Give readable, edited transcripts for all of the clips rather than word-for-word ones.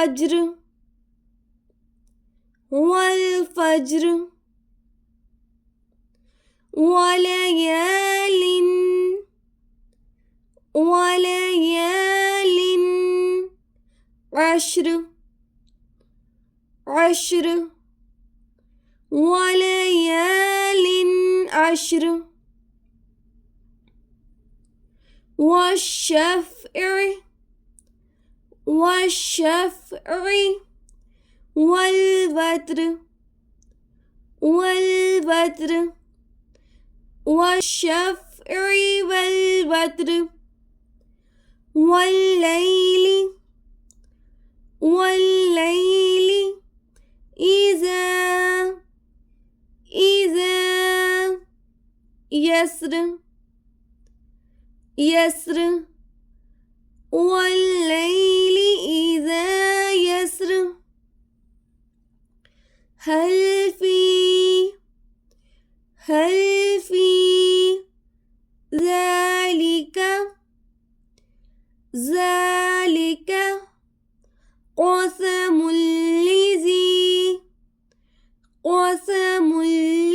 والفجر والفجر وليال وليال عشر عشر وليال عشر والشفع والشفع والوتر والوتر والشفع والوتر والليل والليل إذا يسر يسر والليل إذا يسر هل في ذلك قسم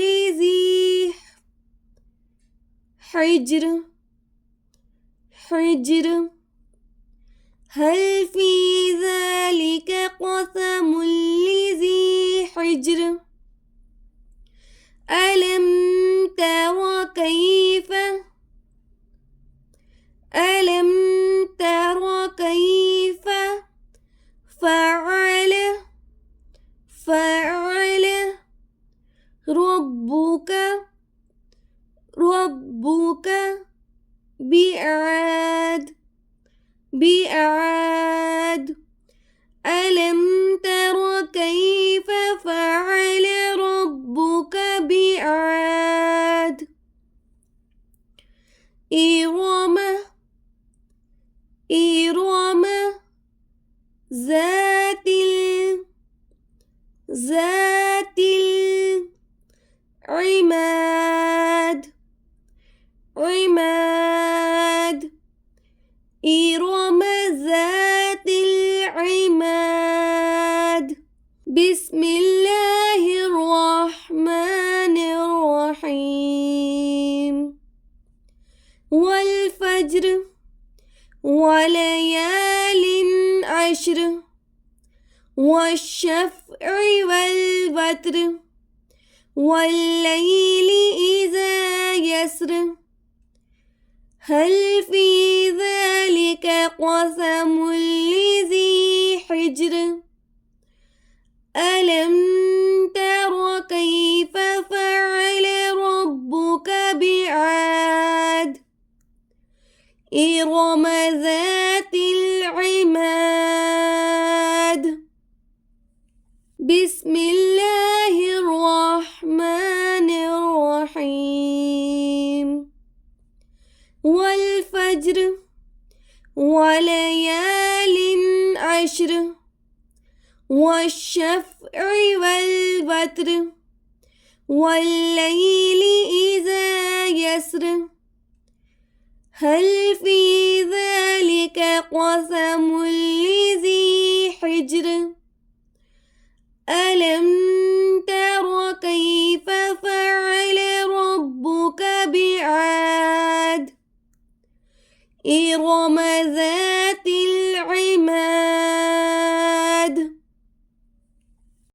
لذي حجر حجر هل في ذلك قسم لذي حجر ألم تر كيف فعل ربك بعاد ألم تر كيف فعل ربك بعاد إرم ذات العماد إرم ذات العماد بسم الله الرحمن الرحيم والفجر وليال عشر والشفع والوتر والليل إذا يسر هل في ذلك قسم لذي حجر ألم تر كيف فعل ربك بعاد إرم ذات العماد بسم الله الرحمن الرحيم والفجر وليال عشر والشفع والوتر والليل إذا يسر هل في ذلك قسم لذي حجر ألم تر كيف فعل ربك بعاد إرم ذات